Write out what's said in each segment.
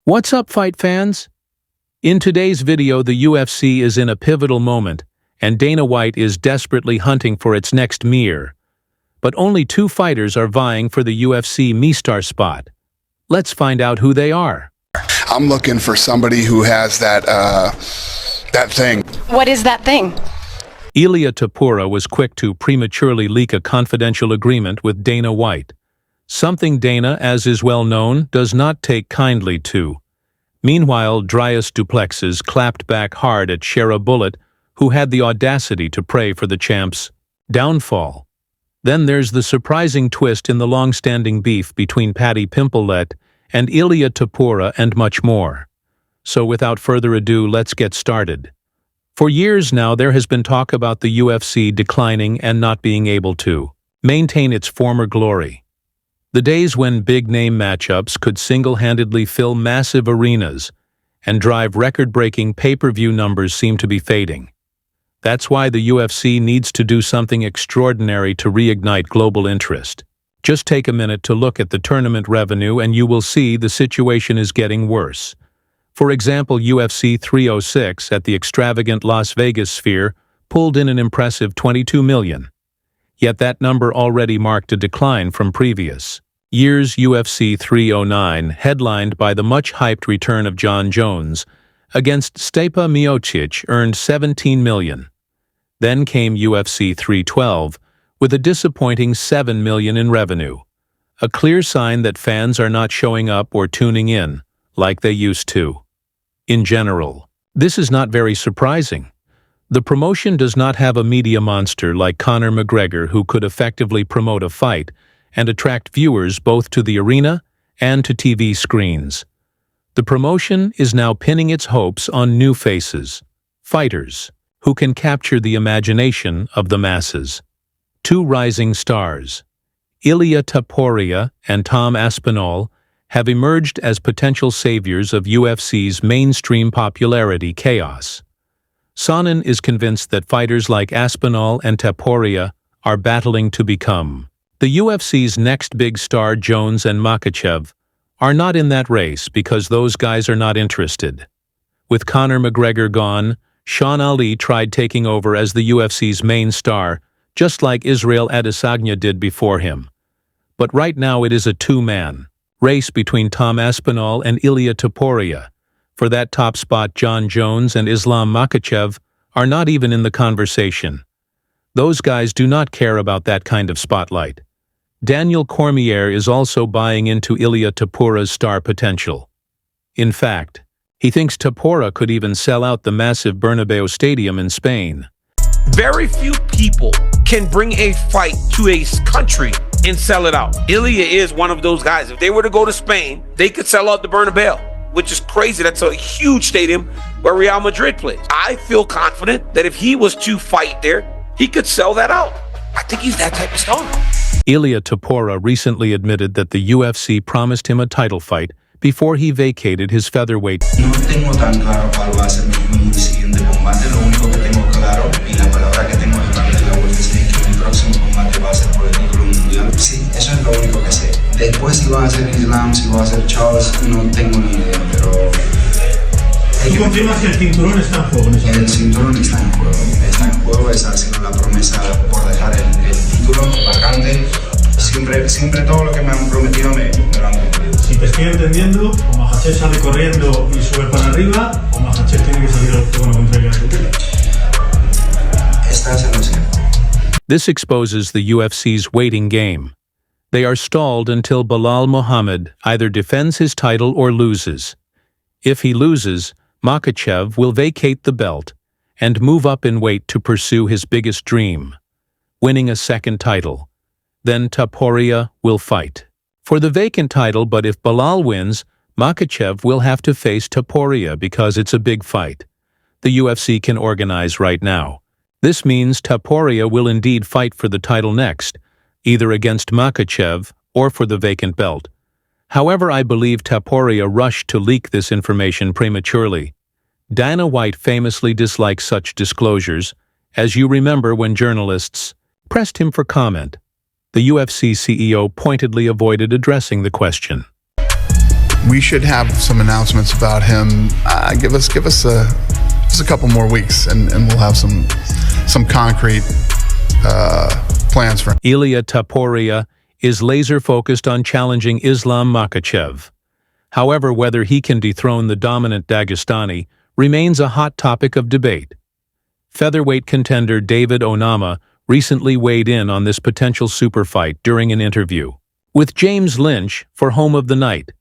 What's up, fight fans? In today's video, the UFC is in a pivotal moment, and Dana White is desperately hunting for its next mirror. But only two fighters are vying for the UFC MiStar spot. Let's find out who they are. I'm looking for somebody who has that thing. What is that thing? Ilia Topuria was quick to prematurely leak a confidential agreement with Dana White. Something Dana, as is well known, does not take kindly to. Meanwhile, Drius Duplexes clapped back hard at Shera Bullet, who had the audacity to pray for the champ's downfall. Then there's the surprising twist in the long-standing beef between Paddy Pimblett and Ilia Topuria and much more. So without further ado, let's get started. For years now, there has been talk about the UFC declining and not being able to maintain its former glory. The days when big-name matchups could single-handedly fill massive arenas and drive record-breaking pay-per-view numbers seem to be fading. That's why the UFC needs to do something extraordinary to reignite global interest. Just take a minute to look at the tournament revenue and you will see the situation is getting worse. For example, UFC 306 at the extravagant Las Vegas Sphere pulled in an impressive $22 million. Yet that number already marked a decline from previous year's UFC 309, headlined by the much-hyped return of Jon Jones against Stipe Miocic, earned $17 million. Then came UFC 312, with a disappointing $7 million in revenue, a clear sign that fans are not showing up or tuning in like they used to. In general, this is not very surprising. The promotion does not have a media monster like Conor McGregor who could effectively promote a fight and attract viewers both to the arena and to TV screens. The promotion is now pinning its hopes on new faces, fighters, who can capture the imagination of the masses. Two rising stars, Ilia Topuria and Tom Aspinall, have emerged as potential saviors of UFC's mainstream popularity chaos. Sonnen is convinced that fighters like Aspinall and Topuria are battling to become the UFC's next big star. Jones and Makhachev are not in that race because those guys are not interested. With Conor McGregor gone, Sean Ali tried taking over as the UFC's main star, just like Israel Adesanya did before him. But right now it is a two-man race between Tom Aspinall and Ilia Topuria. For that top spot, Jon Jones and Islam Makhachev are not even in the conversation. Those guys do not care about that kind of spotlight. Daniel Cormier is also buying into Ilia Topuria's star potential. In fact, he thinks Topuria could even sell out the massive Bernabeu Stadium in Spain. Very few people can bring a fight to a country and sell it out. Ilia is one of those guys. If they were to go to Spain, they could sell out the Bernabeu, which is crazy. That's a huge stadium where Real Madrid plays. I feel confident that if he was to fight there, he could sell that out. I think he's that type of star. Ilia Topuria recently admitted that the UFC promised him a title fight before he vacated his featherweight. No tengo tan claro cuál va a ser mi siguiente combate. Lo único que tengo claro y la palabra que tengo detrás de la vuelta es que mi próximo combate va a ser por el título mundial. Sí, eso es lo único que sé. Después si va a ser Islam, si va a ser Charles, no tengo ni idea, pero... ¿Tú confirmas que el cinturón está en juego? El cinturón está en juego. Está en juego, esa ha sido la promesa por dejar el título vacante. Siempre todo lo que me han prometido me lo han cumplido. Si te estoy entendiendo, o Makhachev sale corriendo y sube para arriba, o Makhachev tiene que salir al octógono contra Ilia Topuria. Estás en lo cierto. This exposes the UFC's waiting game. They are stalled until Belal Muhammad either defends his title or loses. If he loses, Makhachev will vacate the belt and move up in weight to pursue his biggest dream, winning a second title. Then Topuria will fight for the vacant title, but if Belal wins, Makhachev will have to face Topuria because it's a big fight the UFC can organize right now. This means Topuria will indeed fight for the title next, either against Makhachev or for the vacant belt. However, I believe Topuria rushed to leak this information prematurely. Dana White famously dislikes such disclosures, as you remember when journalists pressed him for comment. The UFC CEO pointedly avoided addressing the question. we should have some announcements about him. Give us just a couple more weeks, and we'll have some concrete plans for him. Ilia Topuria is laser-focused on challenging Islam Makhachev. However, whether he can dethrone the dominant Dagestani remains a hot topic of debate. Featherweight contender David Onama recently weighed in on this potential super fight during an interview with James Lynch for Home of the Night.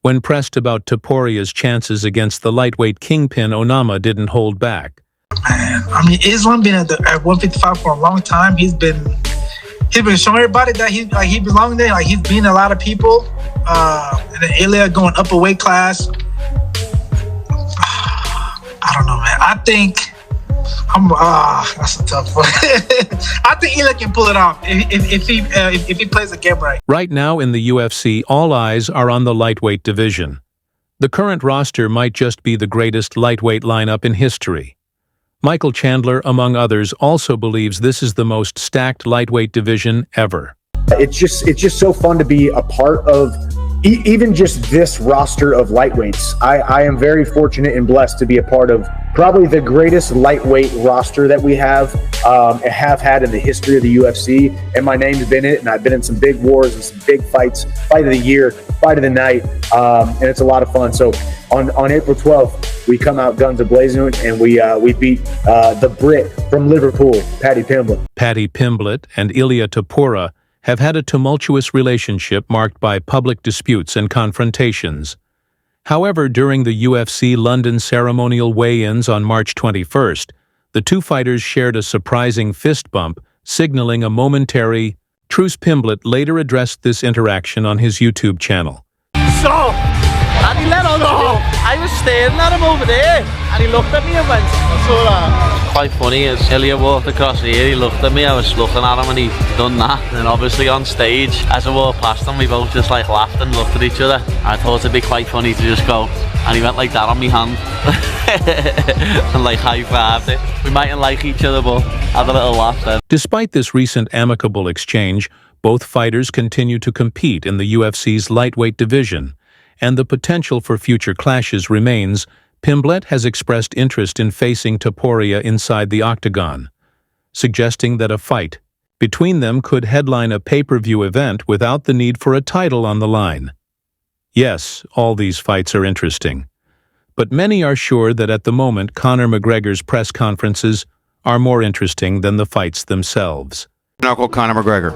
When pressed about Topuria's chances against the lightweight kingpin, Onama didn't hold back. I mean, Islam been at 155 for a long time. He's been showing everybody that he belongs there. Like, he's beaten a lot of people. And then Ilia going up a weight class. I don't know, man. I think that's a tough one. I think Ilia can pull it off if he plays the game right. Right now in the UFC, all eyes are on the lightweight division. The current roster might just be the greatest lightweight lineup in history. Michael Chandler, among others, also believes this is the most stacked lightweight division ever. It's just so fun to be a part of even just this roster of lightweights. I am very fortunate and blessed to be a part of probably the greatest lightweight roster that we have had in the history of the UFC. And my name's been in it, and I've been in some big wars and some big fights, fight of the year, fight of the night, and it's a lot of fun. So on April 12th, we come out guns a-blazing, and we beat the Brit from Liverpool, Paddy Pimblett. Paddy Pimblett and Ilia Topuria have had a tumultuous relationship marked by public disputes and confrontations. However, during the UFC London ceremonial weigh-ins on March 21st, the two fighters shared a surprising fist bump, signaling a momentary truce. Pimblett later addressed this interaction on his YouTube channel. So, and he let on go. I was staring at him over there, and he looked at me and went, so quite funny as Ilia walked across here, he looked at me, I was looking at him, and he done that. And obviously on stage, as I walked past him, we both just like laughed and looked at each other. I thought it'd be quite funny to just go, and he went like that on me hand and like high-fived it. We mightn't like each other, but had a little laugh then. Despite this recent amicable exchange, both fighters continue to compete in the UFC's lightweight division, and the potential for future clashes remains. Pimblett has expressed interest in facing Topuria inside the octagon, suggesting that a fight between them could headline a pay-per-view event without the need for a title on the line. Yes, all these fights are interesting, but many are sure that at the moment Conor McGregor's press conferences are more interesting than the fights themselves. Knuckle Conor McGregor.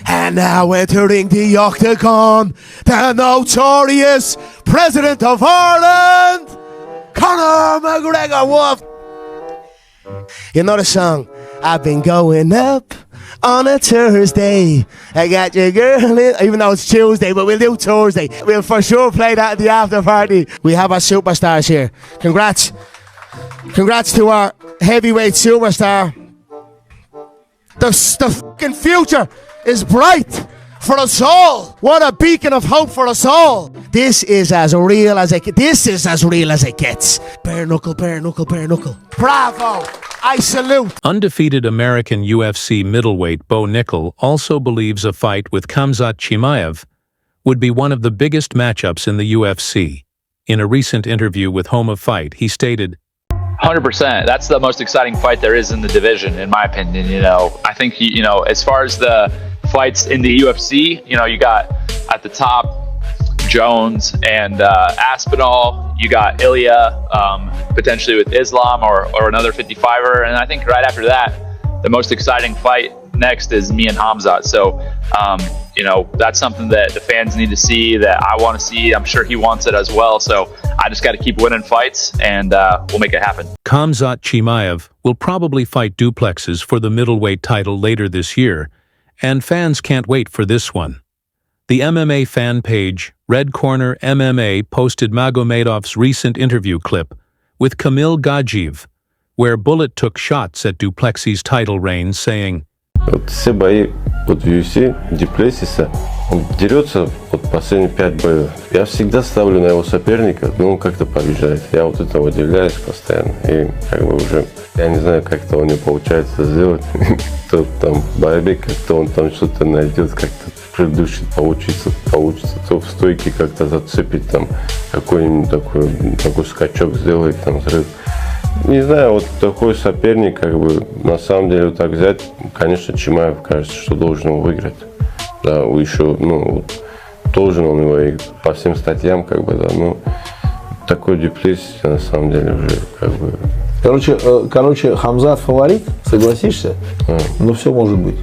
And now entering the octagon, the notorious President of Ireland, Conor McGregor. Wolf. You know the song, I've been going up on a Thursday. I got your girl in, even though it's Tuesday, but we'll do Thursday. We'll for sure play that at the after party. We have our superstars here. Congrats. Congrats to our heavyweight superstar. The fucking future is bright for us all. What a beacon of hope for us all. This is as real as it gets. Bare knuckle, bare knuckle, bare knuckle. Bravo. I salute. Undefeated American UFC middleweight Bo Nickel also believes a fight with Khamzat Chimaev would be one of the biggest matchups in the UFC. In a recent interview with Home of Fight, he stated, 100%. That's the most exciting fight there is in the division, in my opinion. You know, I think, you know, as far as the fights in the UFC, you know, you got at the top Jones and Aspinall. You got Ilia, potentially with Islam or another 55er. And I think right after that, the most exciting fight next is me and Khamzat. So, you know, that's something that the fans need to see, that I want to see. I'm sure he wants it as well. So I just got to keep winning fights, and we'll make it happen. Khamzat Chimaev will probably fight duplexes for the middleweight title later this year, and fans can't wait for this one. The MMA fan page, Red Corner MMA, posted Magomedov's recent interview clip with Kamil Gadzhiev, where Bullet took shots at Duplessis' title reign, saying, Все бои от UFC, Дуплесиса, он дерется от последние 5 боев. Я всегда ставлю на его соперника, но он как-то побеждает. Я вот этого удивляюсь постоянно. И как бы уже, я не знаю, как-то у него получается сделать. Тот там в борьбе, как-то он там что-то найдет, как-то предыдущий получится, то в стойке как-то зацепить, там, какой-нибудь такой скачок сделать, там, взрыв. Не знаю, вот такой соперник, как бы, на самом деле, вот так взять, конечно, Чимаев, кажется, что должен его выиграть. Да, еще, ну, должен он его и по всем статьям, как бы, да, ну, такой Дюплесис, на самом деле, уже, как бы... Короче, Хамзат фаворит, согласишься? Ну, все может быть.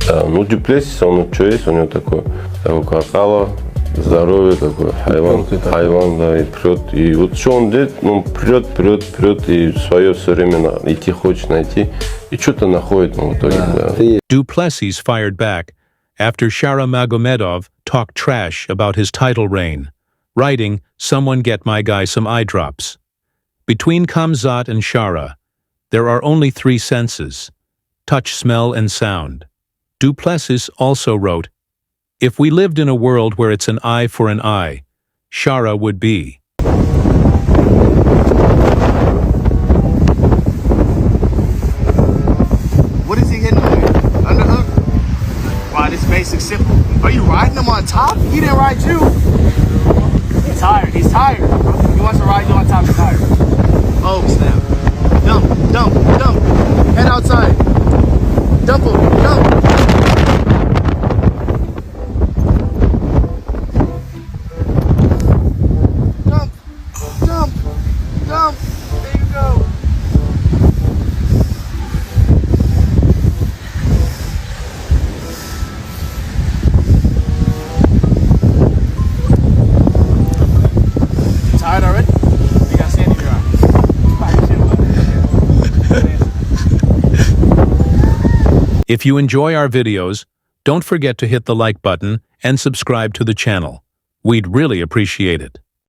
Да, ну, Дюплесис, он что есть, у него такой какало, здоровье, такой хайван, да, и прет. И вот что он делает, он прет, и свое все время идти хочет найти, и что-то находит, ну, в итоге, да. Duplessis fired back after Shara Magomedov talked trash about his title reign, writing, "Someone get my guy some eye drops." Between Khamzat and Shara, there are only three senses: touch, smell, and sound. Duplessis also wrote, "If we lived in a world where it's an eye for an eye, Shara would be." What is he hitting him with? Underhook? Wow, this basic simple. Are you riding him on top? He didn't ride you. He's tired. He's tired. He wants to ride you on top. He's tired. Oh, snap. Dump. Head outside. Dump him. Dump. There you go. Tired already? You got sand in your eye. If you enjoy our videos, don't forget to hit the like button and subscribe to the channel. We'd really appreciate it.